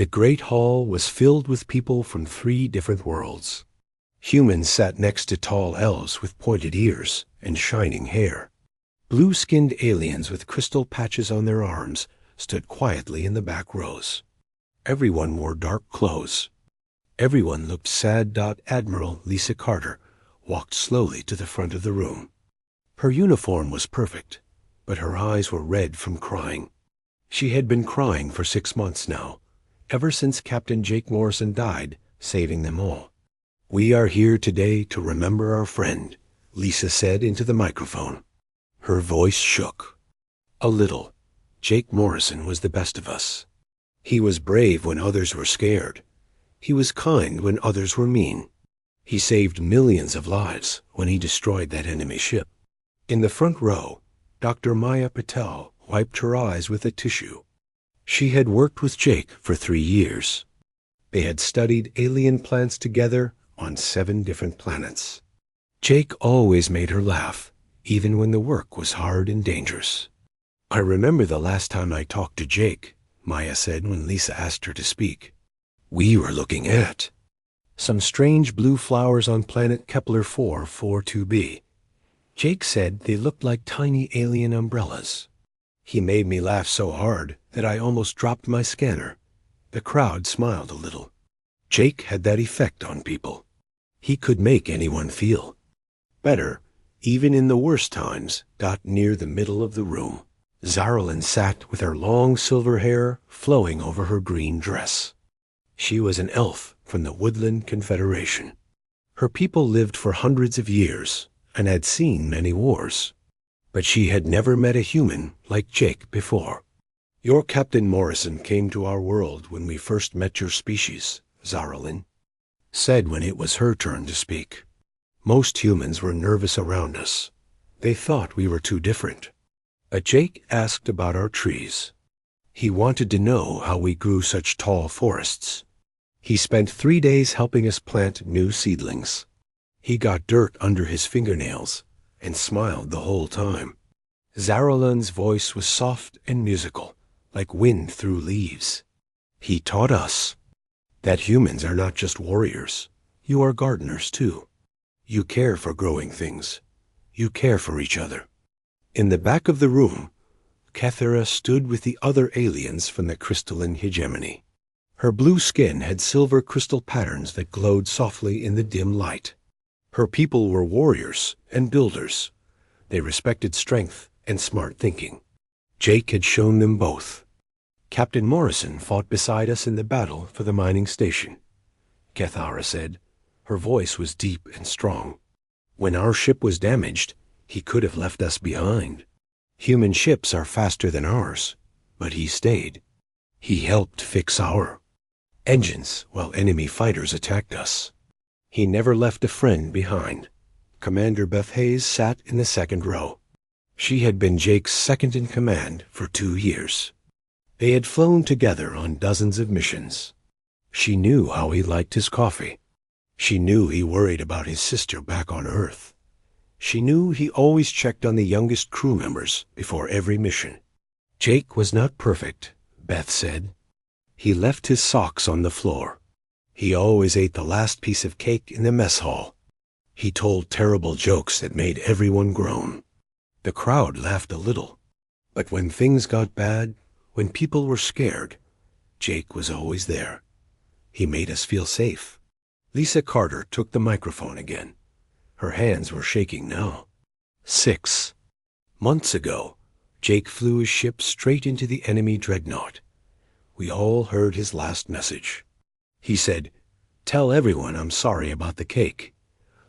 The great hall was filled with people from 3 different worlds. Humans sat next to tall elves with pointed ears and shining hair. Blue-skinned aliens with crystal patches on their arms stood quietly in the back rows. Everyone wore dark clothes. Everyone looked sad. Admiral Lisa Carter walked slowly to the front of the room. Her uniform was perfect, but her eyes were red from crying. She had been crying for 6 months now, ever since Captain Jake Morrison died, saving them all. "We are here today to remember our friend," Lisa said into the microphone. Her voice shook. A little. Jake Morrison was the best of us. He was brave when others were scared. He was kind when others were mean. He saved millions of lives when he destroyed that enemy ship. In the front row, Dr. Maya Patel wiped her eyes with a tissue. She had worked with Jake for 3 years. They had studied alien plants together on 7 different planets. Jake always made her laugh, even when the work was hard and dangerous. "I remember the last time I talked to Jake," Maya said when Lisa asked her to speak. "We were looking at some strange blue flowers on planet Kepler 442b. Jake said they looked like tiny alien umbrellas. He made me laugh so hard that I almost dropped my scanner." The crowd smiled a little. Jake had that effect on people. He could make anyone feel better, even in the worst times. Near the middle of the room, Zarlin sat with her long silver hair flowing over her green dress. She was an elf from the Woodland Confederation. Her people lived for hundreds of years and had seen many wars. But she had never met a human like Jake before. "Your Captain Morrison came to our world when we first met your species," Zarlin said when it was her turn to speak. "Most humans were nervous around us. They thought we were too different." Jake asked about our trees. He wanted to know how we grew such tall forests. He spent 3 days helping us plant new seedlings. He got dirt under his fingernails and smiled the whole time. Zaralin's voice was soft and musical, like wind through leaves. "He taught us that humans are not just warriors. You are gardeners, too. You care for growing things. You care for each other." In the back of the room, Kathera stood with the other aliens from the crystalline hegemony. Her blue skin had silver crystal patterns that glowed softly in the dim light. Her people were warriors and builders. They respected strength and smart thinking. Jake had shown them both. "Captain Morrison fought beside us in the battle for the mining station," Kathara said. Her voice was deep and strong. "When our ship was damaged, he could have left us behind. Human ships are faster than ours, but he stayed. He helped fix our engines while enemy fighters attacked us. He never left a friend behind." Commander Beth Hayes sat in the second row. She had been Jake's second in command for 2 years. They had flown together on dozens of missions. She knew how he liked his coffee. She knew he worried about his sister back on Earth. She knew he always checked on the youngest crew members before every mission. "Jake was not perfect," Beth said. "He left his socks on the floor. He always ate the last piece of cake in the mess hall. He told terrible jokes that made everyone groan." The crowd laughed a little. But when things got bad, when people were scared, Jake was always there. He made us feel safe. Lisa Carter took the microphone again. Her hands were shaking now. 6 months ago, Jake flew his ship straight into the enemy dreadnought. We all heard his last message. He said, "Tell everyone I'm sorry about the cake."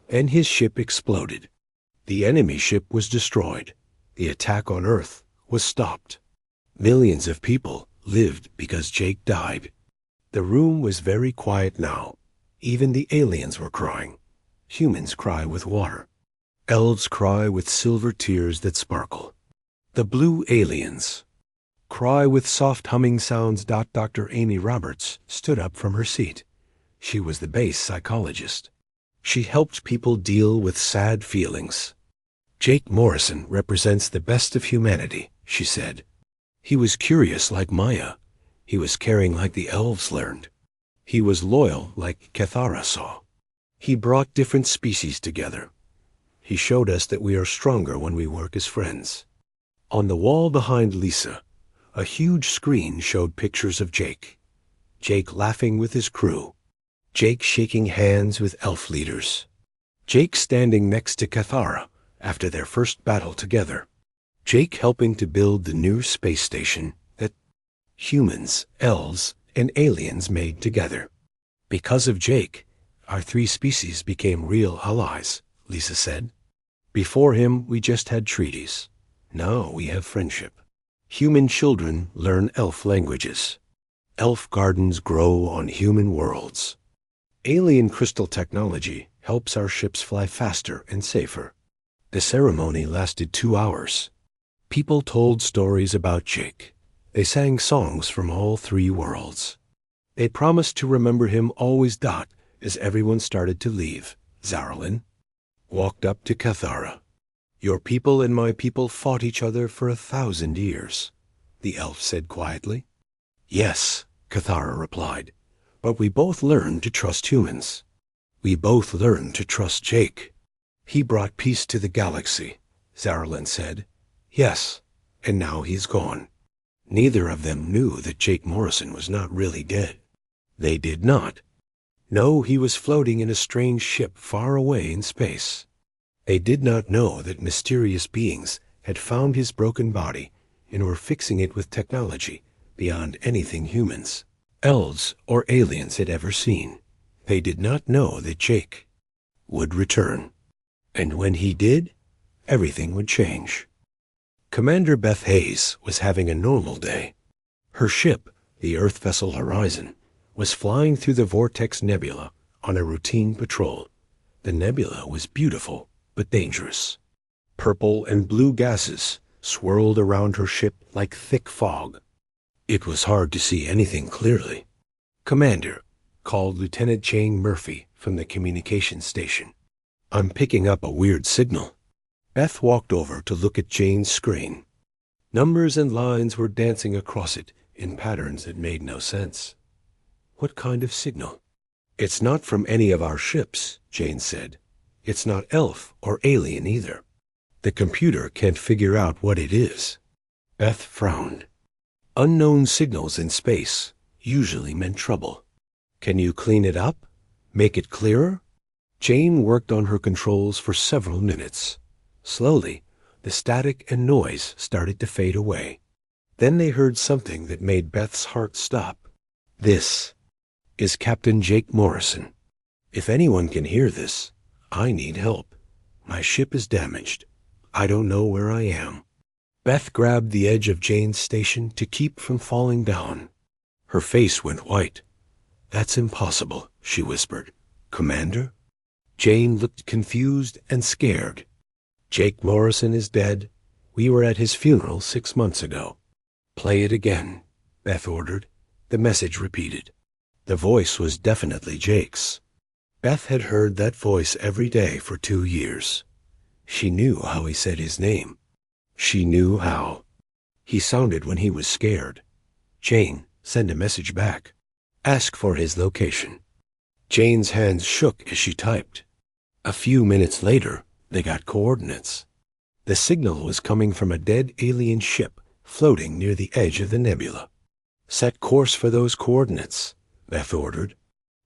And his ship exploded. The enemy ship was destroyed. The attack on Earth was stopped. Millions of people lived because Jake died. The room was very quiet now. Even the aliens were crying. Humans cry with water. Elves cry with silver tears that sparkle. The blue aliens cry with soft humming sounds. Dr. Amy Roberts stood up from her seat. She was the base psychologist. She helped people deal with sad feelings. "Jake Morrison represents the best of humanity," she said. "He was curious like Maya. He was caring like the elves learned. He was loyal like Cathara saw. He brought different species together. He showed us that we are stronger when we work as friends. On the wall behind Lisa, a huge screen showed pictures of Jake. Jake laughing with his crew. Jake shaking hands with elf leaders. Jake standing next to Cathara after their first battle together. Jake helping to build the new space station that humans, elves, and aliens made together. Because of Jake, our three species became real allies, Lisa said. Before him, we just had treaties. Now we have friendship. Human children learn elf languages. Elf gardens grow on human worlds. Alien crystal technology helps our ships fly faster and safer. The ceremony lasted 2 hours. People told stories about Jake. They sang songs from all three worlds. They promised to remember him always. As everyone started to leave, Zarlin walked up to Cathara. Your people and my people fought each other for 1,000 years, the elf said quietly. Yes, Cathara replied, but we both learned to trust humans. We both learned to trust Jake. He brought peace to the galaxy, Zarlin said. Yes, and now he's gone. Neither of them knew that Jake Morrison was not really dead. They did not. No, he was floating in a strange ship far away in space. They did not know that mysterious beings had found his broken body and were fixing it with technology beyond anything humans, elves, or aliens had ever seen. They did not know that Jake would return. And when he did, everything would change. Commander Beth Hayes was having a normal day. Her ship, the Earth vessel Horizon, was flying through the Vortex Nebula on a routine patrol. The nebula was beautiful but dangerous. Purple and blue gases swirled around her ship like thick fog. It was hard to see anything clearly. Commander, called Lieutenant Jane Murphy from the communications station. I'm picking up a weird signal. Beth walked over to look at Jane's screen. Numbers and lines were dancing across it in patterns that made no sense. What kind of signal? It's not from any of our ships, Jane said. It's not elf or alien either. The computer can't figure out what it is. Beth frowned. Unknown signals in space usually meant trouble. Can you clean it up? Make it clearer? Jane worked on her controls for several minutes. Slowly, the static and noise started to fade away. Then they heard something that made Beth's heart stop. This is Captain Jake Morrison. If anyone can hear this, I need help. My ship is damaged. I don't know where I am. Beth grabbed the edge of Jane's station to keep from falling down. Her face went white. That's impossible, she whispered. Commander? Jane looked confused and scared. Jake Morrison is dead. We were at his funeral 6 months ago. Play it again, Beth ordered. The message repeated. The voice was definitely Jake's. Beth had heard that voice every day for 2 years. She knew how he said his name. She knew how. He sounded when he was scared. Jane, send a message back. Ask for his location. Jane's hands shook as she typed. A few minutes later, they got coordinates. The signal was coming from a dead alien ship floating near the edge of the nebula. Set course for those coordinates, Beth ordered,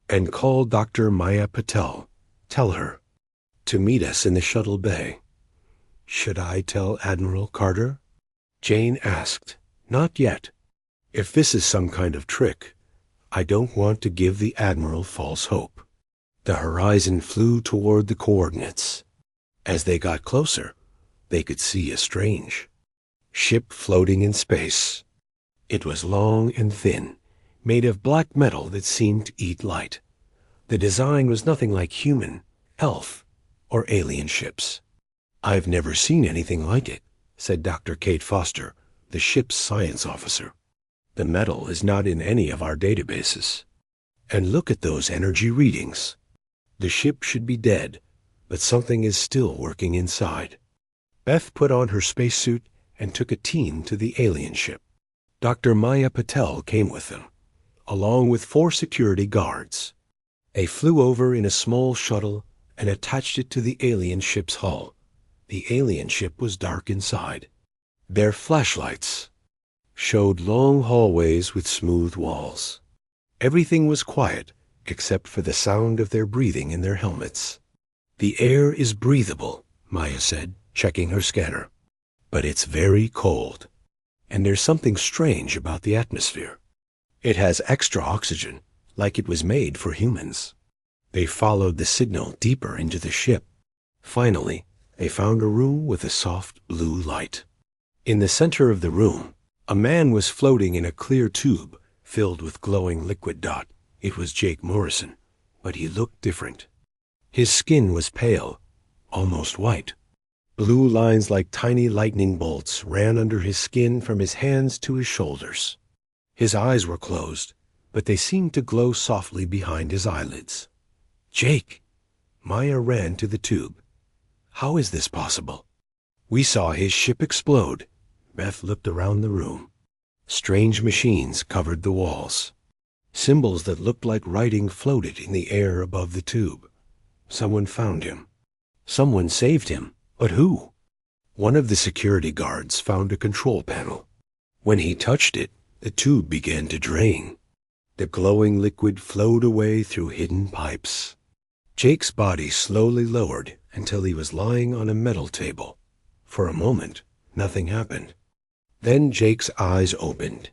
and call Dr. Maya Patel. Tell her to meet us in the shuttle bay. Should I tell Admiral Carter? Jane asked. Not yet. If this is some kind of trick, I don't want to give the Admiral false hope. The Horizon flew toward the coordinates. As they got closer, they could see a strange ship floating in space. It was long and thin, made of black metal that seemed to eat light. The design was nothing like human, elf, or alien ships. I've never seen anything like it, said Dr. Kate Foster, the ship's science officer. The metal is not in any of our databases. And look at those energy readings. The ship should be dead, but something is still working inside. Beth put on her spacesuit and took a team to the alien ship. Dr. Maya Patel came with them, along with 4 security guards. They flew over in a small shuttle and attached it to the alien ship's hull. The alien ship was dark inside. Their flashlights showed long hallways with smooth walls. Everything was quiet except for the sound of their breathing in their helmets. "The air is breathable," Maya said, checking her scanner. "But it's very cold. And there's something strange about the atmosphere. It has extra oxygen, like it was made for humans." They followed the signal deeper into the ship. Finally, they found a room with a soft blue light. In the center of the room, a man was floating in a clear tube filled with glowing liquid dot. It was Jake Morrison, but he looked different. His skin was pale, almost white. Blue lines like tiny lightning bolts ran under his skin from his hands to his shoulders. His eyes were closed, but they seemed to glow softly behind his eyelids. "Jake!" Maya ran to the tube. "How is this possible?" "We saw his ship explode." Beth looked around the room. Strange machines covered the walls. Symbols that looked like writing floated in the air above the tube. Someone found him. Someone saved him. But who? One of the security guards found a control panel. When he touched it, the tube began to drain. The glowing liquid flowed away through hidden pipes. Jake's body slowly lowered until he was lying on a metal table. For a moment, nothing happened. Then Jake's eyes opened.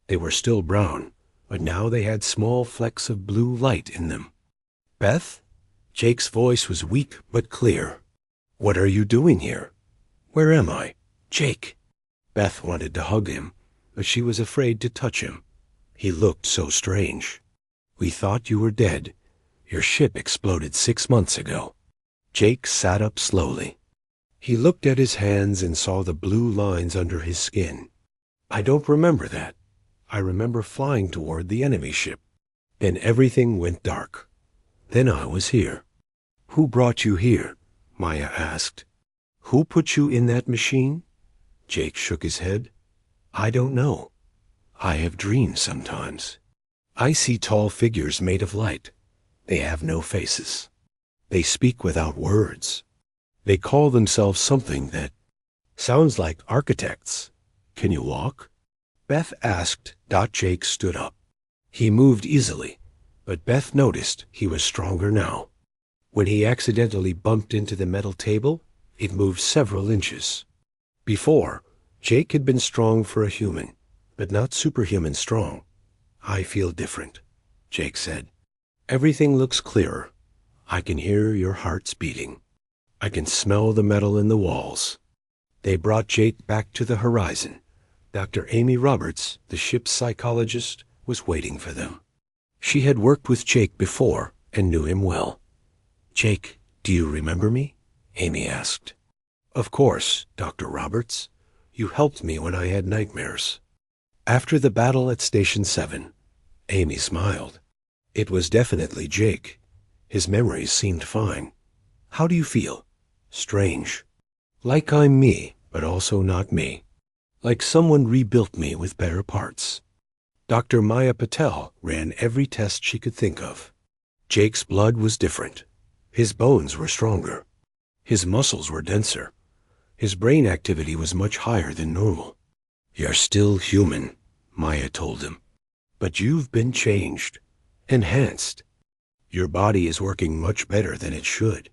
They were still brown, but now they had small flecks of blue light in them. "Beth?" Jake's voice was weak but clear. "What are you doing here?" "Where am I?" "Jake." Beth wanted to hug him, but she was afraid to touch him. He looked so strange. "We thought you were dead. Your ship exploded 6 months ago." Jake sat up slowly. He looked at his hands and saw the blue lines under his skin. "I don't remember that. I remember flying toward the enemy ship. Then everything went dark. Then I was here." "Who brought you here?" Maya asked. "Who put you in that machine?" Jake shook his head. "I don't know. I have dreams sometimes. I see tall figures made of light. They have no faces. They speak without words. They call themselves something that sounds like architects. Can you walk?" Beth asked. Jake stood up. He moved easily, but Beth noticed he was stronger now. When he accidentally bumped into the metal table, it moved several inches. Before, Jake had been strong for a human, but not superhuman strong. "I feel different," Jake said. "Everything looks clearer. I can hear your hearts beating. I can smell the metal in the walls." They brought Jake back to the horizon. Dr. Amy Roberts, the ship's psychologist, was waiting for them. She had worked with Jake before and knew him well. "Jake, do you remember me?" Amy asked. "Of course, Dr. Roberts. You helped me when I had nightmares." After the battle at Station 7, Amy smiled. It was definitely Jake. His memories seemed fine. "How do you feel?" "Strange. Like I'm me, but also not me. Like someone rebuilt me with better parts." Dr. Maya Patel ran every test she could think of. Jake's blood was different. His bones were stronger. His muscles were denser. His brain activity was much higher than normal. "You're still human," Maya told him. "But you've been changed, enhanced. Your body is working much better than it should."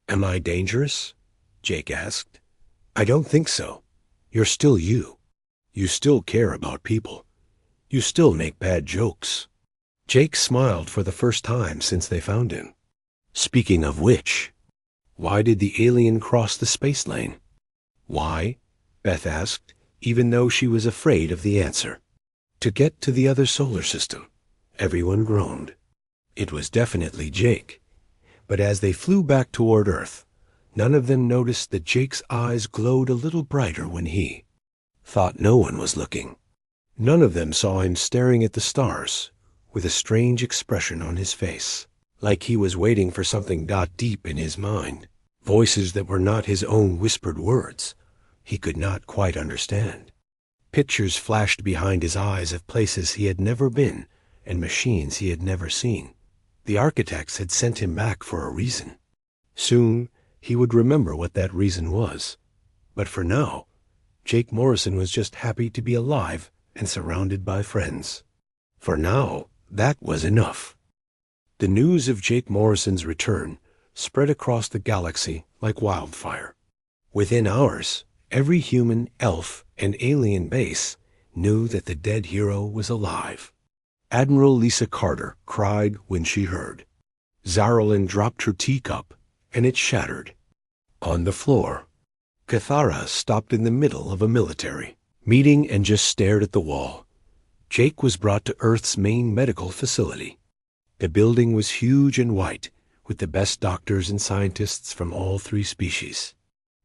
"Am I dangerous?" Jake asked. "I don't think so. You're still you. You still care about people. You still make bad jokes." Jake smiled for the first time since they found him. "Speaking of which, why did the alien cross the space lane?" "Why?" Beth asked, even though she was afraid of the answer. "To get to the other solar system." Everyone groaned. It was definitely Jake. But as they flew back toward Earth, none of them noticed that Jake's eyes glowed a little brighter when he thought no one was looking. None of them saw him staring at the stars with a strange expression on his face, like he was waiting for something deep in his mind, voices that were not his own whispered words he could not quite understand. Pictures flashed behind his eyes of places he had never been and machines he had never seen. The architects had sent him back for a reason. Soon he would remember what that reason was. But for now, Jake Morrison was just happy to be alive and surrounded by friends. For now, that was enough. The news of Jake Morrison's return spread across the galaxy like wildfire. Within hours, every human, elf, and alien base knew that the dead hero was alive. Admiral Lisa Carter cried when she heard. Zaralyn dropped her teacup, and it shattered. On the floor, Cathara stopped in the middle of a military meeting and just stared at the wall. Jake was brought to Earth's main medical facility. The building was huge and white, with the best doctors and scientists from all three species.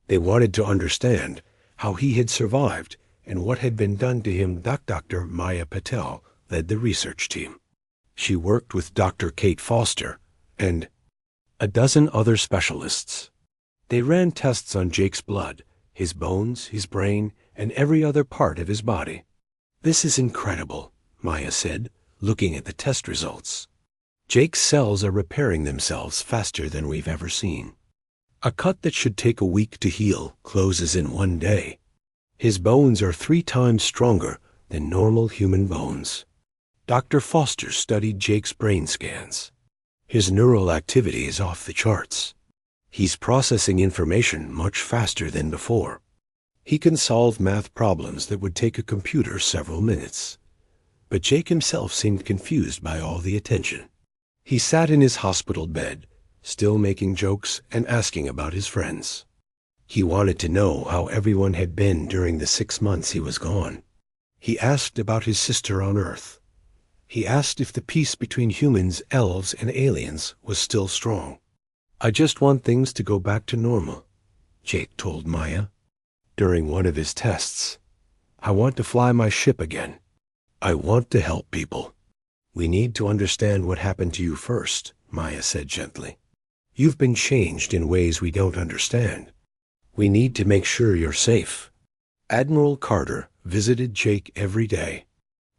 They wanted to understand how he had survived and what had been done to him. Dr. Maya Patel led the research team. She worked with Dr. Kate Foster and a dozen other specialists. They ran tests on Jake's blood, his bones, his brain, and every other part of his body. "This is incredible," Maya said, looking at the test results. "Jake's cells are repairing themselves faster than we've ever seen. A cut that should take a week to heal closes in one day. His bones are 3 times stronger than normal human bones." Dr. Foster studied Jake's brain scans. His neural activity is off the charts. He's processing information much faster than before. He can solve math problems that would take a computer several minutes. But Jake himself seemed confused by all the attention. He sat in his hospital bed, still making jokes and asking about his friends. He wanted to know how everyone had been during the 6 months he was gone. He asked about his sister on Earth. He asked if the peace between humans, elves, and aliens was still strong. "I just want things to go back to normal," Jake told Maya. During one of his tests, "I want to fly my ship again. I want to help people." "We need to understand what happened to you first," Maya said gently. "You've been changed in ways we don't understand. We need to make sure you're safe." Admiral Carter visited Jake every day.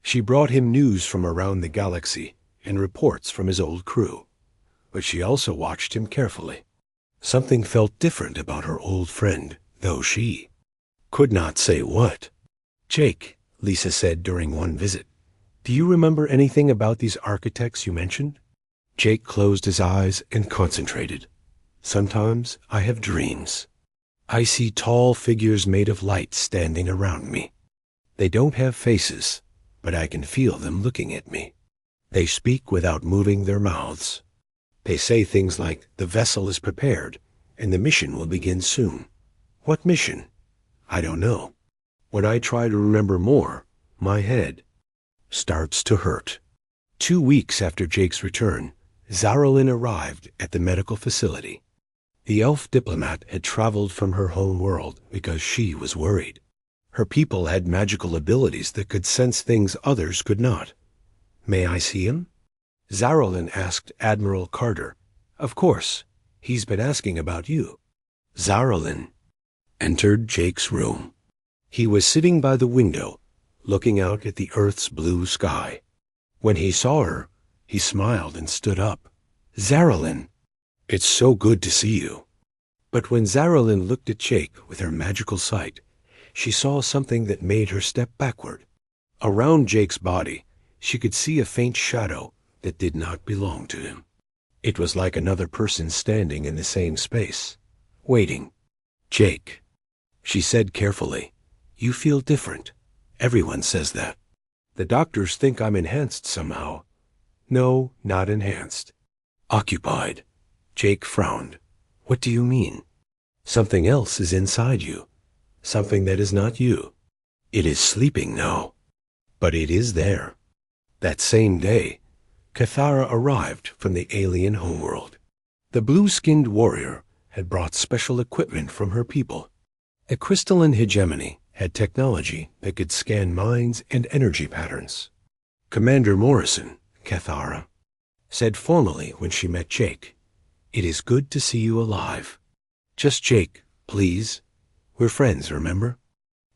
She brought him news from around the galaxy and reports from his old crew. But she also watched him carefully. Something felt different about her old friend, though she could not say what. "Jake," Lisa said during one visit, "do you remember anything about these architects you mentioned?" Jake closed his eyes and concentrated. "Sometimes I have dreams. I see tall figures made of light standing around me. They don't have faces, but I can feel them looking at me. They speak without moving their mouths. They say things like, 'The vessel is prepared, and the mission will begin soon.' What mission? I don't know. When I try to remember more, my head starts to hurt." 2 weeks after Jake's return, Zaralyn arrived at the medical facility. The elf diplomat had traveled from her home world because she was worried. Her people had magical abilities that could sense things others could not. "May I see him?" Zaralyn asked Admiral Carter. "Of course. He's been asking about you." Zaralyn entered Jake's room. He was sitting by the window, looking out at the Earth's blue sky. When he saw her, he smiled and stood up. "Zaralyn, it's so good to see you." But when Zaralyn looked at Jake with her magical sight, she saw something that made her step backward. Around Jake's body, she could see a faint shadow that did not belong to him. It was like another person standing in the same space, waiting. "Jake," she said carefully, "you feel different. Everyone says that. The doctors think I'm enhanced somehow." "No, not enhanced. Occupied." Jake frowned. "What do you mean?" "Something else is inside you. Something that is not you. It is sleeping now, but it is there." That same day, Cathara arrived from the alien homeworld. The blue-skinned warrior had brought special equipment from her people. A crystalline hegemony had technology that could scan minds and energy patterns. "Commander Morrison," Cathara said formally when she met Jake, "it is good to see you alive." "Just Jake, please. We're friends, remember?"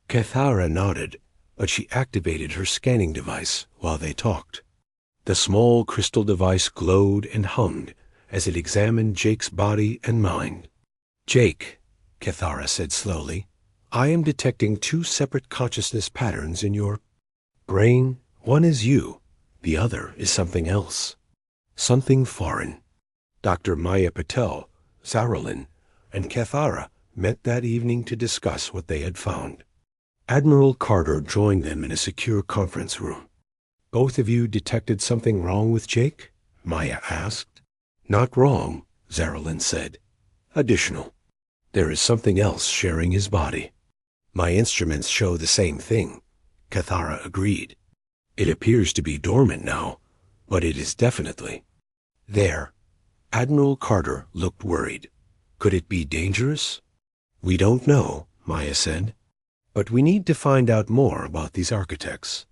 Cathara nodded. but she activated her scanning device while they talked. The small crystal device glowed and hummed as it examined Jake's body and mind. "Jake," Cathara said slowly, "I am detecting two separate consciousness patterns in your brain. One is you, the other is something else. Something foreign." Dr. Maya Patel, Zaralin, and Cathara met that evening to discuss what they had found. Admiral Carter joined them in a secure conference room. "Both of you detected something wrong with Jake?" Maya asked. "Not wrong," Zaralin said. "Additional. There is something else sharing his body." "My instruments show the same thing," Cathara agreed. "It appears to be dormant now, but it is definitely there." Admiral Carter looked worried. "Could it be dangerous?" "We don't know," Maya said. "But we need to find out more about these architects.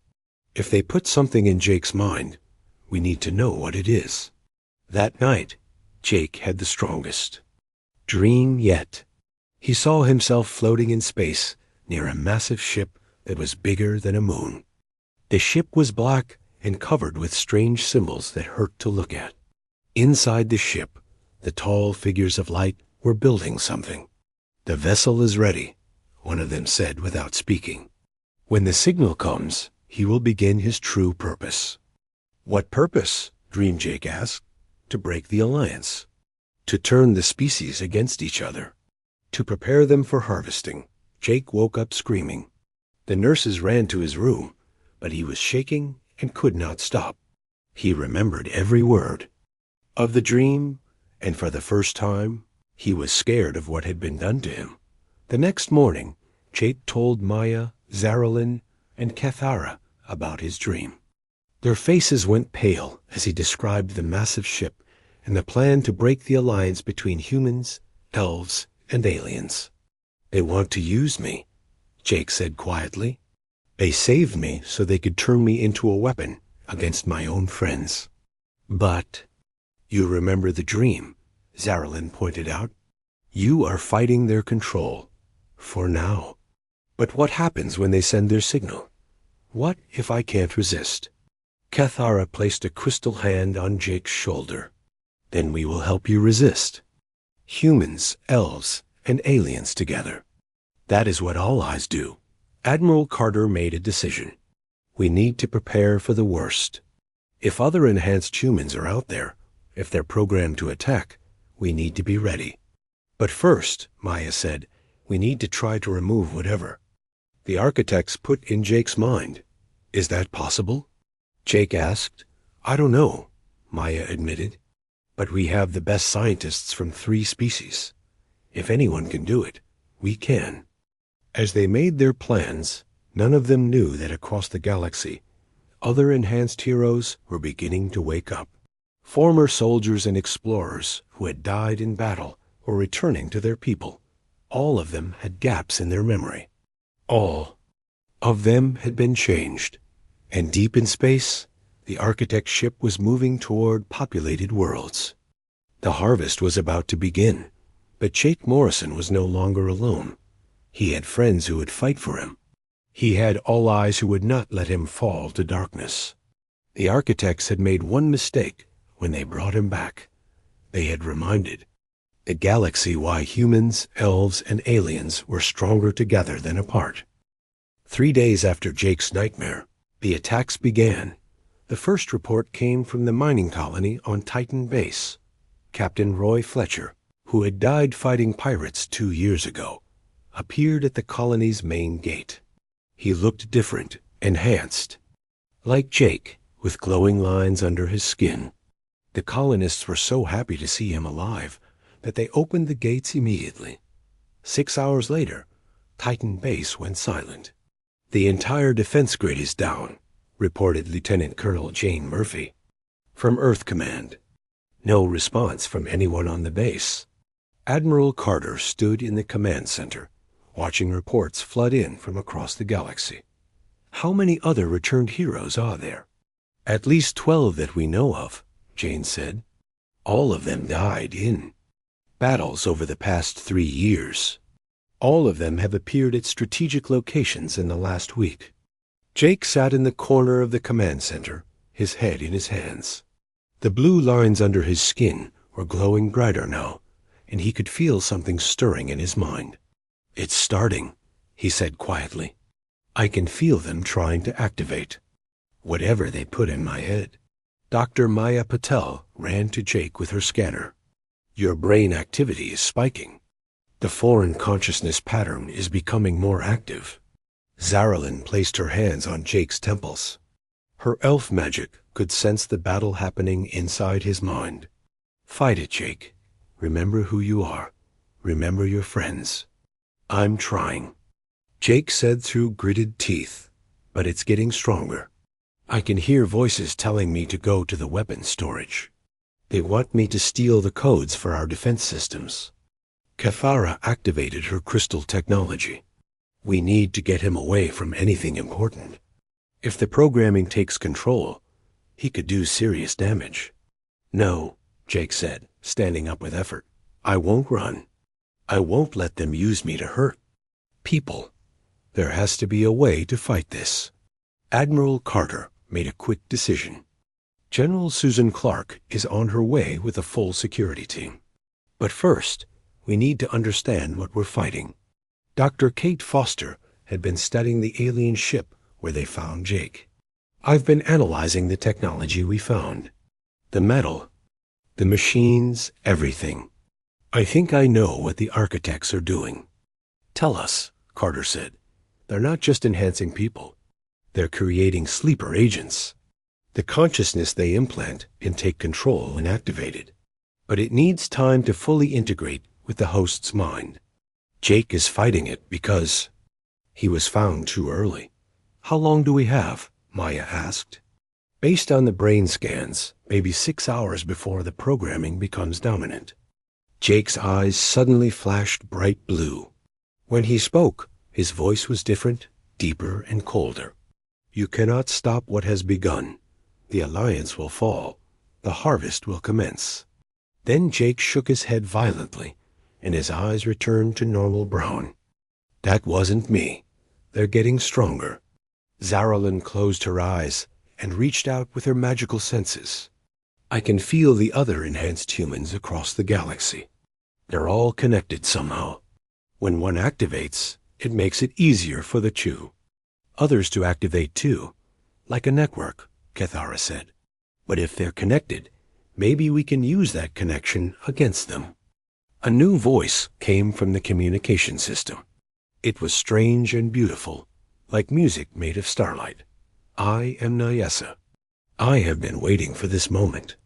If they put something in Jake's mind, we need to know what it is." That night, Jake had the strongest dream yet. He saw himself floating in space near a massive ship that was bigger than a moon. The ship was black and covered with strange symbols that hurt to look at. Inside the ship, the tall figures of light were building something. "The vessel is ready," one of them said without speaking. "When the signal comes, he will begin his true purpose." "What purpose?" Dream Jake asked. "To break the alliance. To turn the species against each other. To prepare them for harvesting." Jake woke up screaming. The nurses ran to his room, but he was shaking and could not stop. He remembered every word of the dream, and for the first time, he was scared of what had been done to him. The next morning, Jake told Maya, Zaralin, and Cathara about his dream. Their faces went pale as he described the massive ship and the plan to break the alliance between humans, elves, and aliens. "They want to use me," Jake said quietly. "They saved me so they could turn me into a weapon against my own friends." "But you remember the dream," Zaralin pointed out. "You are fighting their control. For now. But what happens when they send their signal? What if I can't resist?" Cathara placed a crystal hand on Jake's shoulder. "Then we will help you resist. Humans, elves, and aliens together. That is what all eyes do." Admiral Carter made a decision. "We need to prepare for the worst. If other enhanced humans are out there, if they're programmed to attack, we need to be ready. But first," Maya said, "we need to try to remove whatever the architects put in Jake's mind. Is that possible?" Jake asked. "I don't know," Maya admitted. "But we have the best scientists from 3 species. If anyone can do it, we can." As they made their plans, none of them knew that across the galaxy, other enhanced heroes were beginning to wake up. Former soldiers and explorers who had died in battle were returning to their people. All of them had gaps in their memory. All of them had been changed. And deep in space, the architect's ship was moving toward populated worlds. The harvest was about to begin, but Jake Morrison was no longer alone. He had friends who would fight for him. He had all eyes who would not let him fall to darkness. The architects had made one mistake when they brought him back. They had reminded the galaxy why humans, elves, and aliens were stronger together than apart. 3 days after Jake's nightmare, the attacks began. The first report came from the mining colony on Titan Base. Captain Roy Fletcher, who had died fighting pirates 2 years ago, appeared at the colony's main gate. He looked different, enhanced, like Jake, with glowing lines under his skin. The colonists were so happy to see him alive that they opened the gates immediately. 6 hours later, Titan Base went silent. "The entire defense grid is down," reported Lieutenant Colonel Jane Murphy. From Earth Command. No response from anyone on the base. Admiral Carter stood in the command center, watching reports flood in from across the galaxy. "How many other returned heroes are there?" "At least 12 that we know of," Jane said. "All of them died in battles over the past 3 years. All of them have appeared at strategic locations in the last week. Jake sat in the corner of the command center, his head in his hands. The blue lines under his skin were glowing brighter now, and he could feel something stirring in his mind. "It's starting," he said quietly. "I can feel them trying to activate whatever they put in my head." Dr. Maya Patel ran to Jake with her scanner. "Your brain activity is spiking. The foreign consciousness pattern is becoming more active." Zaralyn placed her hands on Jake's temples. Her elf magic could sense the battle happening inside his mind. "Fight it, Jake. Remember who you are. Remember your friends." "I'm trying," Jake said through gritted teeth, "but it's getting stronger. I can hear voices telling me to go to the weapons storage. They want me to steal the codes for our defense systems." Cathara activated her crystal technology. "We need to get him away from anything important. If the programming takes control, he could do serious damage." "No," Jake said, standing up with effort. "I won't run. I won't let them use me to hurt people. There has to be a way to fight this." Admiral Carter made a quick decision. "General Susan Clark is on her way with a full security team. But first, we need to understand what we're fighting." Dr. Kate Foster had been studying the alien ship where they found Jake. "I've been analyzing the technology we found. The metal, the machines, everything. I think I know what the architects are doing." "Tell us," Carter said. "They're not just enhancing people. They're creating sleeper agents. The consciousness they implant can take control when activated. But it needs time to fully integrate with the host's mind. Jake is fighting it because he was found too early." "How long do we have?" Maya asked. "Based on the brain scans, maybe 6 hours before the programming becomes dominant." Jake's eyes suddenly flashed bright blue. When he spoke, his voice was different, deeper and colder. "You cannot stop what has begun. The alliance will fall. The harvest will commence." Then Jake shook his head violently, and his eyes returned to normal brown. "That wasn't me. They're getting stronger." Zaralyn closed her eyes and reached out with her magical senses. "I can feel the other enhanced humans across the galaxy. They're all connected somehow. When one activates, it makes it easier for the others to activate too, like a network," Cathara said. "But if they're connected, maybe we can use that connection against them." A new voice came from the communication system. It was strange and beautiful, like music made of starlight. "I am Nyessa. I have been waiting for this moment.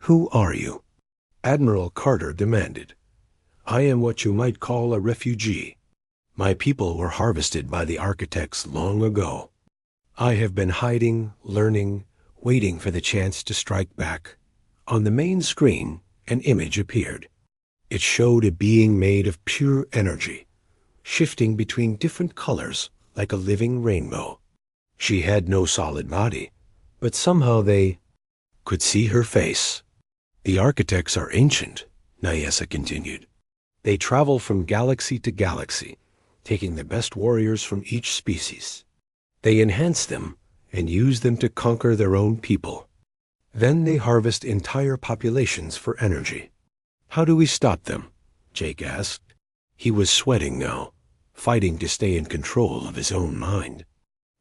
Who are you?" Admiral Carter demanded. "I am what you might call a refugee. My people were harvested by the architects long ago. I have been hiding, learning, waiting for the chance to strike back." On the main screen, an image appeared. It showed a being made of pure energy, shifting between different colors like a living rainbow. She had no solid body, but somehow they could see her face. "The architects are ancient," Nyessa continued. "They travel from galaxy to galaxy, taking the best warriors from each species. They enhance them and use them to conquer their own people. Then they harvest entire populations for energy." "How do we stop them?" Jake asked. He was sweating now, fighting to stay in control of his own mind.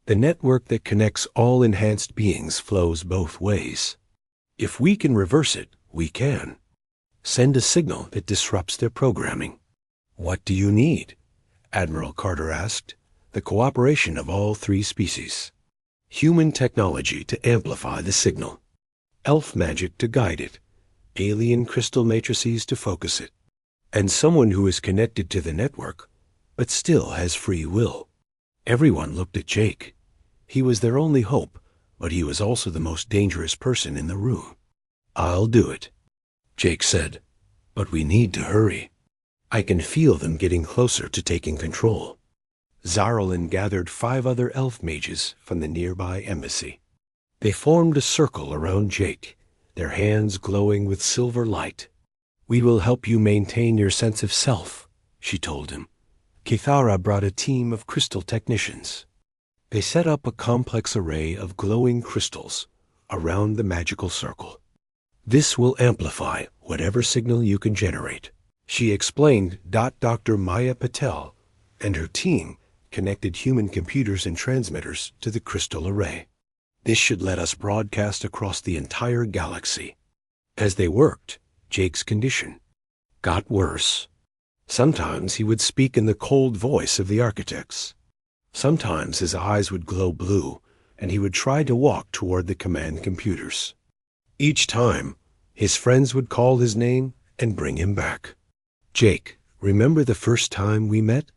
"The network that connects all enhanced beings flows both ways. If we can reverse it, we can. Send a signal that disrupts their programming." "What do you need?" Admiral Carter asked. "The cooperation of all 3 species. Human technology to amplify the signal. Elf magic to guide it. Alien crystal matrices to focus it. And someone who is connected to the network, but still has free will." Everyone looked at Jake. He was their only hope, but he was also the most dangerous person in the room. "I'll do it," Jake said. "But we need to hurry. I can feel them getting closer to taking control." Zaralyn gathered 5 other elf mages from the nearby embassy. They formed a circle around Jake, their hands glowing with silver light. "We will help you maintain your sense of self," she told him. Cathara brought a team of crystal technicians. They set up a complex array of glowing crystals around the magical circle. This will amplify whatever signal you can generate, she explained. Dr. Maya Patel and her team connected human computers and transmitters to the crystal array. This should let us broadcast across the entire galaxy. As they worked, Jake's condition got worse. Sometimes he would speak in the cold voice of the architects. Sometimes his eyes would glow blue, and he would try to walk toward the command computers. Each time, his friends would call his name and bring him back. "Jake, remember the first time we met?"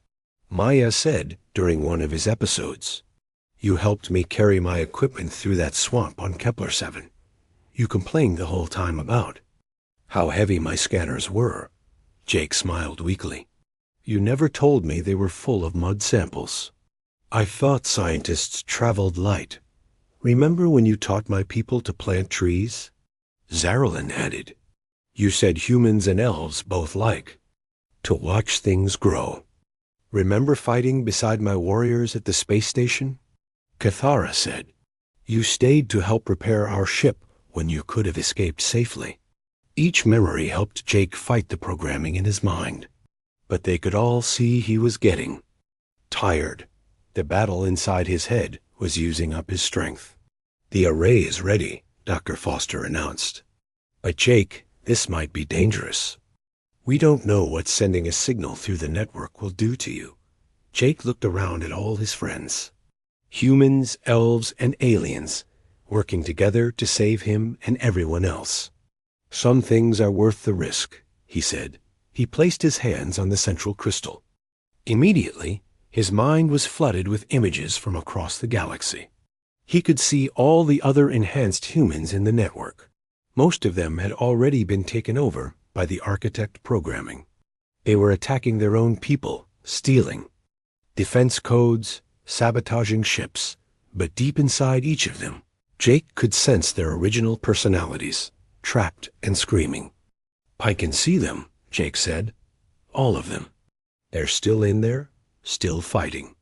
Maya said during one of his episodes. "You helped me carry my equipment through that swamp on Kepler 7. You complained the whole time about how heavy my scanners were." Jake smiled weakly. "You never told me they were full of mud samples. I thought scientists traveled light. Remember when you taught my people to plant trees?" Zarelin added, "You said humans and elves both like to watch things grow. Remember fighting beside my warriors at the space station?" Cathara said, "You stayed to help repair our ship when you could have escaped safely." Each memory helped Jake fight the programming in his mind. But they could all see he was getting tired. The battle inside his head was using up his strength. "The array is ready," Dr. Foster announced. "But Jake, this might be dangerous. We don't know what sending a signal through the network will do to you." Jake looked around at all his friends. Humans, elves, and aliens, working together to save him and everyone else. "Some things are worth the risk," he said. He placed his hands on the central crystal. Immediately, his mind was flooded with images from across the galaxy. He could see all the other enhanced humans in the network. Most of them had already been taken over by the architect programming. They were attacking their own people, stealing defense codes, sabotaging ships. But deep inside each of them, Jake could sense their original personalities, trapped and screaming. "I can see them," Jake said. "All of them. They're still in there, still fighting."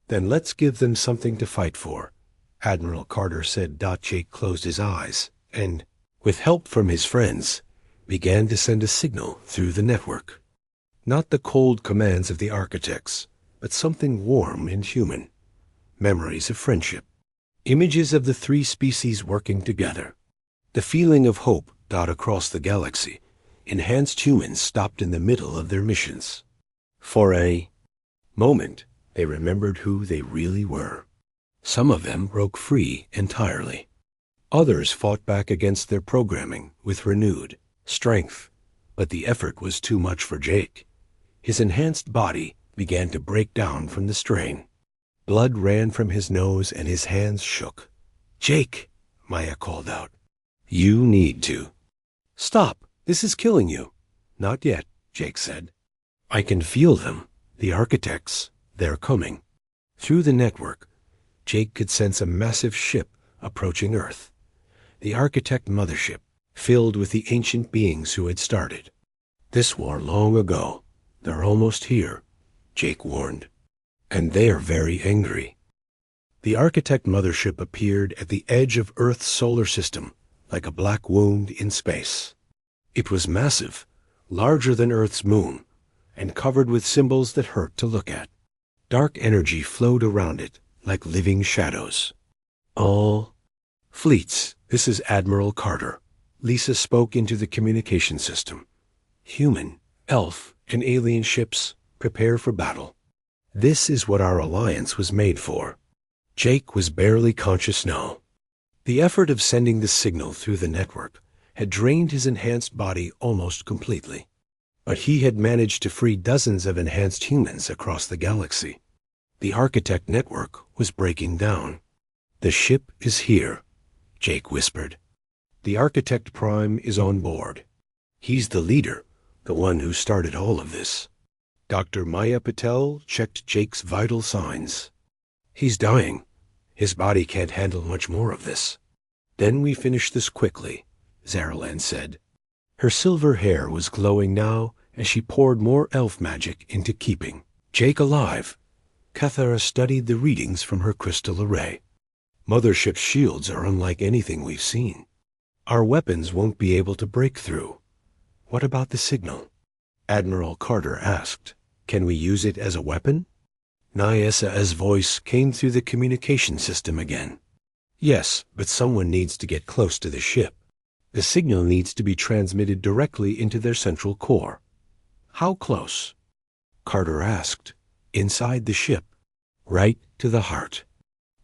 "Then let's give them something to fight for," Admiral Carter said. Jake closed his eyes and, with help from his friends, began to send a signal through the network. Not the cold commands of the architects, but something warm and human. Memories of friendship. Images of the three species working together. The feeling of hope across the galaxy. Enhanced humans stopped in the middle of their missions. For a moment, they remembered who they really were. Some of them broke free entirely. Others fought back against their programming with renewed strength. But the effort was too much for Jake. His enhanced body began to break down from the strain. Blood ran from his nose and his hands shook. "Jake," Maya called out. "You need to stop. This is killing you." "Not yet," Jake said. "I can feel them. The architects. They're coming." Through the network, Jake could sense a massive ship approaching Earth. The architect mothership, filled with the ancient beings who had started this war long ago. "They're almost here," Jake warned. "And they're very angry." The architect mothership appeared at the edge of Earth's solar system like a black wound in space. It was massive, larger than Earth's moon, and covered with symbols that hurt to look at. Dark energy flowed around it like living shadows. "All fleets, this is Admiral Carter." Lisa spoke into the communication system. "Human, elf, and alien ships, prepare for battle. This is what our alliance was made for." Jake was barely conscious now. The effort of sending the signal through the network had drained his enhanced body almost completely. But he had managed to free dozens of enhanced humans across the galaxy. The architect network was breaking down. "The ship is here," Jake whispered. "The architect prime is on board. He's the leader, the one who started all of this." Dr. Maya Patel checked Jake's vital signs. "He's dying. His body can't handle much more of this." "Then we finish this quickly," Zarelin said. Her silver hair was glowing now as she poured more elf magic into keeping Jake alive. Cathara studied the readings from her crystal array. Mothership's shields are unlike anything we've seen. Our weapons won't be able to break through. What about the signal? Admiral Carter asked. Can we use it as a weapon? Nyasa's voice came through the communication system again. Yes, but someone needs to get close to the ship. The signal needs to be transmitted directly into their central core. How close? Carter asked. Inside the ship, right to the heart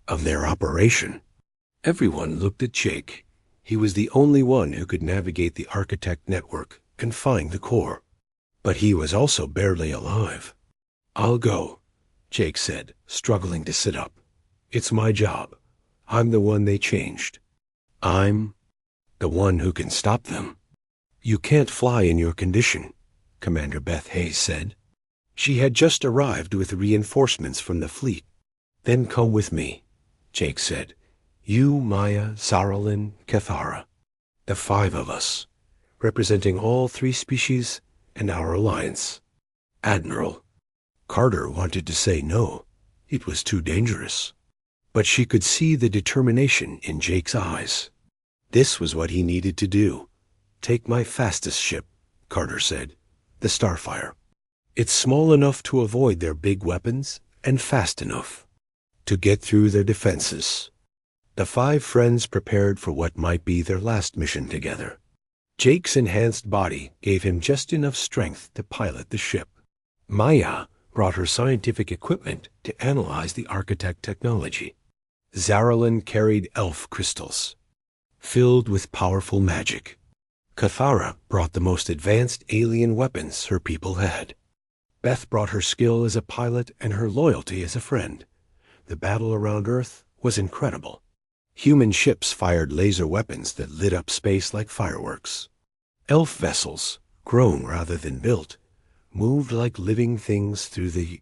of their operation. Everyone looked at Jake. He was the only one who could navigate the architect network and find the core. But he was also barely alive. I'll go, Jake said, struggling to sit up. It's my job. I'm the one they changed. I'm the one who can stop them. You can't fly in your condition, Commander Beth Hayes said. She had just arrived with reinforcements from the fleet. Then come with me, Jake said. You, Maya, Zaralyn, Cathara. The 5 of us, representing all 3 species and our alliance. Admiral. Carter wanted to say no. It was too dangerous. But she could see the determination in Jake's eyes. This was what he needed to do. Take my fastest ship, Carter said, the Starfire. It's small enough to avoid their big weapons and fast enough to get through their defenses. The 5 friends prepared for what might be their last mission together. Jake's enhanced body gave him just enough strength to pilot the ship. Maya brought her scientific equipment to analyze the architect technology. Zaralyn carried elf crystals, filled with powerful magic. Cathara brought the most advanced alien weapons her people had. Beth brought her skill as a pilot and her loyalty as a friend. The battle around Earth was incredible. Human ships fired laser weapons that lit up space like fireworks. Elf vessels, grown rather than built, moved like living things through the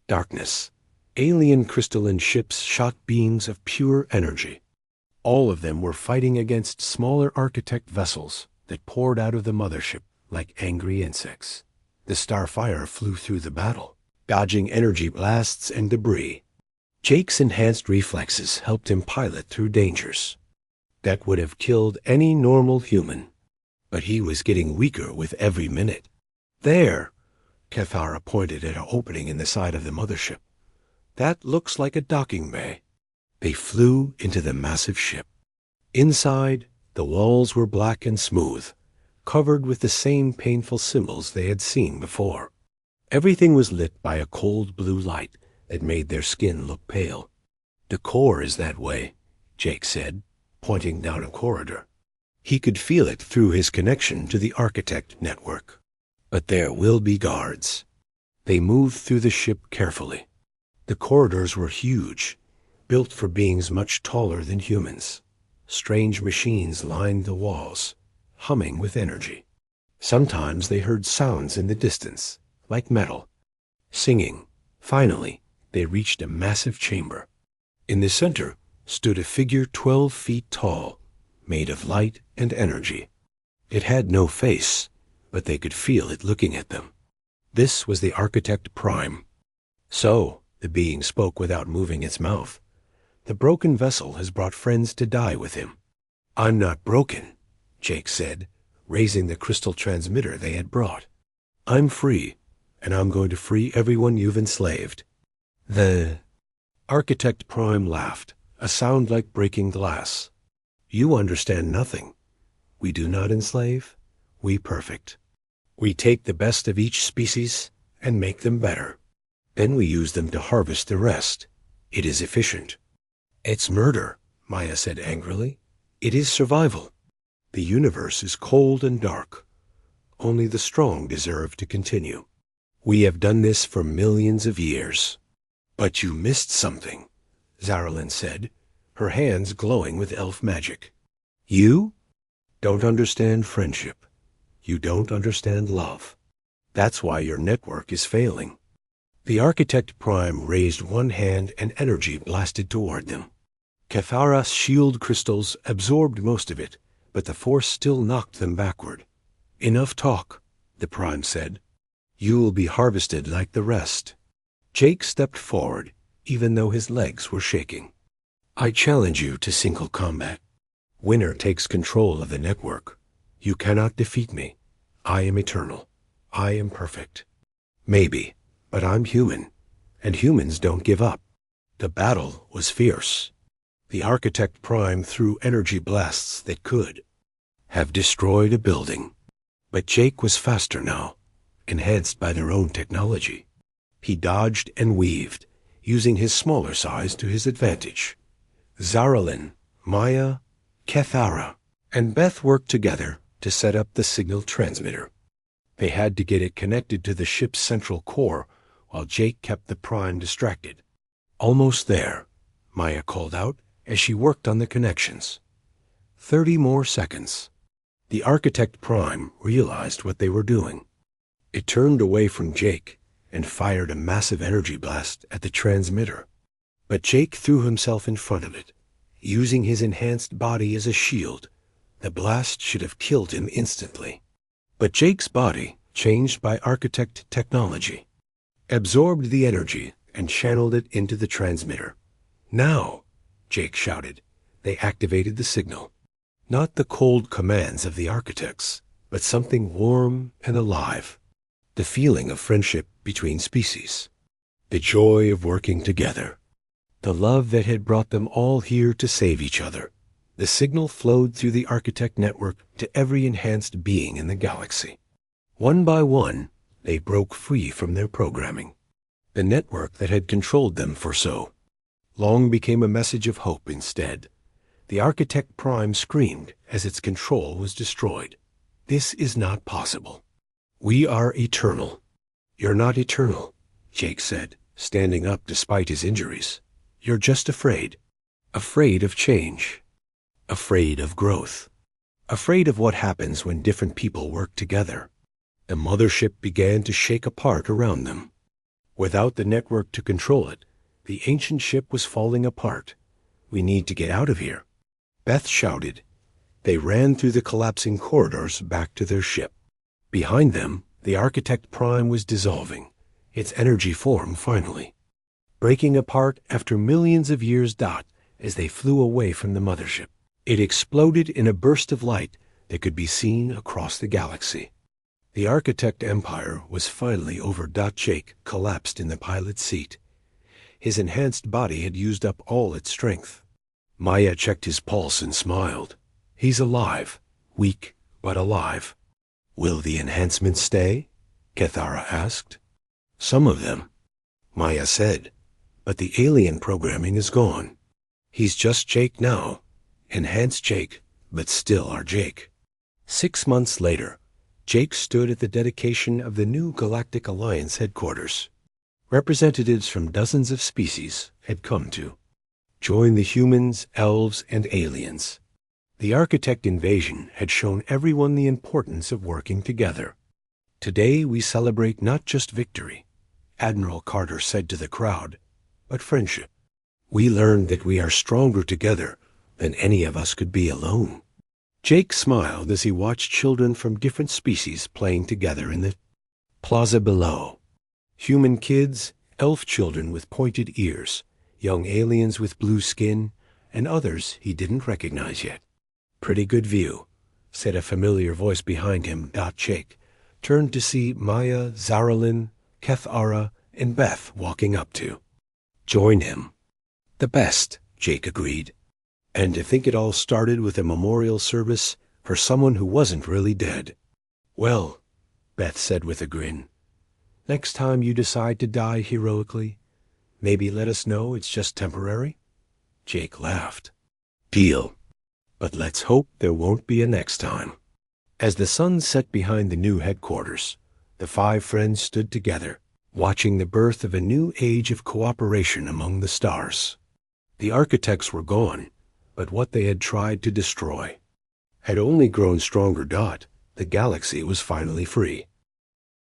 darkness. Alien crystalline ships shot beams of pure energy. All of them were fighting against smaller architect vessels that poured out of the mothership like angry insects. The Starfire flew through the battle, dodging energy blasts and debris. Jake's enhanced reflexes helped him pilot through dangers that would have killed any normal human. But he was getting weaker with every minute. There, Cathara pointed at an opening in the side of the mothership. That looks like a docking bay. They flew into the massive ship. Inside, the walls were black and smooth, covered with the same painful symbols they had seen before. Everything was lit by a cold blue light that made their skin look pale. The core is that way, Jake said, pointing down a corridor. He could feel it through his connection to the architect network. But there will be guards. They moved through the ship carefully. The corridors were huge, built for beings much taller than humans. Strange machines lined the walls, humming with energy. Sometimes they heard sounds in the distance, like metal. Singing. Finally, they reached a massive chamber. In the center stood a figure 12 feet tall, made of light and energy. It had no face, but they could feel it looking at them. This was the Architect Prime. So, the being spoke without moving its mouth. The broken vessel has brought friends to die with him. I'm not broken, Jake said, raising the crystal transmitter they had brought. I'm free, and I'm going to free everyone you've enslaved. The Architect Prime laughed, a sound like breaking glass. You understand nothing. We do not enslave, we perfect. We take the best of each species and make them better. Then we use them to harvest the rest. It is efficient. It's murder, Maya said angrily. It is survival. The universe is cold and dark. Only the strong deserve to continue. We have done this for millions of years. But you missed something, Zaralyn said, her hands glowing with elf magic. You don't understand friendship. You don't understand love. That's why your network is failing. The Architect Prime raised one hand and energy blasted toward them. Cathara's shield crystals absorbed most of it, but the force still knocked them backward. Enough talk, the Prime said. You will be harvested like the rest. Jake stepped forward, even though his legs were shaking. I challenge you to single combat. Winner takes control of the network. You cannot defeat me. I am eternal. I am perfect. Maybe, but I'm human, and humans don't give up. The battle was fierce. The Architect Prime threw energy blasts that could have destroyed a building. But Jake was faster now, enhanced by their own technology. He dodged and weaved, using his smaller size to his advantage. Zaralyn, Maya, Kethara, and Beth worked together to set up the signal transmitter. They had to get it connected to the ship's central core while Jake kept the Prime distracted. Almost there, Maya called out as she worked on the connections. 30 more seconds. The Architect Prime realized what they were doing. It turned away from Jake and fired a massive energy blast at the transmitter. But Jake threw himself in front of it, using his enhanced body as a shield. The blast should have killed him instantly. But Jake's body, changed by Architect technology, absorbed the energy and channeled it into the transmitter. Now, Jake shouted. They activated the signal. Not the cold commands of the Architects, but something warm and alive. The feeling of friendship between species. The joy of working together. The love that had brought them all here to save each other. The signal flowed through the Architect network to every enhanced being in the galaxy. One by one, they broke free from their programming. The network that had controlled them for so long became a message of hope instead. The Architect Prime screamed as its control was destroyed. This is not possible. We are eternal. You're not eternal, Jake said, standing up despite his injuries. You're just afraid. Afraid of change. Afraid of growth. Afraid of what happens when different people work together. The mothership began to shake apart around them. Without the network to control it, the ancient ship was falling apart. We need to get out of here. Beth shouted. They ran through the collapsing corridors back to their ship. Behind them, the Architect Prime was dissolving, its energy form finally, breaking apart after millions of years. As they flew away from the mothership, it exploded in a burst of light that could be seen across the galaxy. The Architect Empire was finally over. Jake collapsed in the pilot's seat. His enhanced body had used up all its strength. Maya checked his pulse and smiled. He's alive, weak but alive. Will the enhancements stay? Kethara asked. Some of them, Maya said, but the alien programming is gone. He's just Jake now, enhanced Jake, but still our Jake. 6 months later, Jake stood at the dedication of the new Galactic Alliance headquarters. Representatives from dozens of species had come to join the humans, elves, and aliens. The Architect invasion had shown everyone the importance of working together. Today we celebrate not just victory, Admiral Carter said to the crowd, but friendship. We learned that we are stronger together than any of us could be alone. Jake smiled as he watched children from different species playing together in the plaza below. Human kids, elf children with pointed ears, young aliens with blue skin, and others he didn't recognize yet. Pretty good view, said a familiar voice behind him. Jake turned to see Maya, Zaralyn, Kethara, and Beth walking up to join him. The best, Jake agreed. And to think it all started with a memorial service for someone who wasn't really dead. Well, Beth said with a grin, next time you decide to die heroically, maybe let us know it's just temporary. Jake laughed. Deal. But let's hope there won't be a next time. As the sun set behind the new headquarters, the 5 friends stood together, watching the birth of a new age of cooperation among the stars. The Architects were gone, but what they had tried to destroy had only grown stronger. The galaxy was finally free.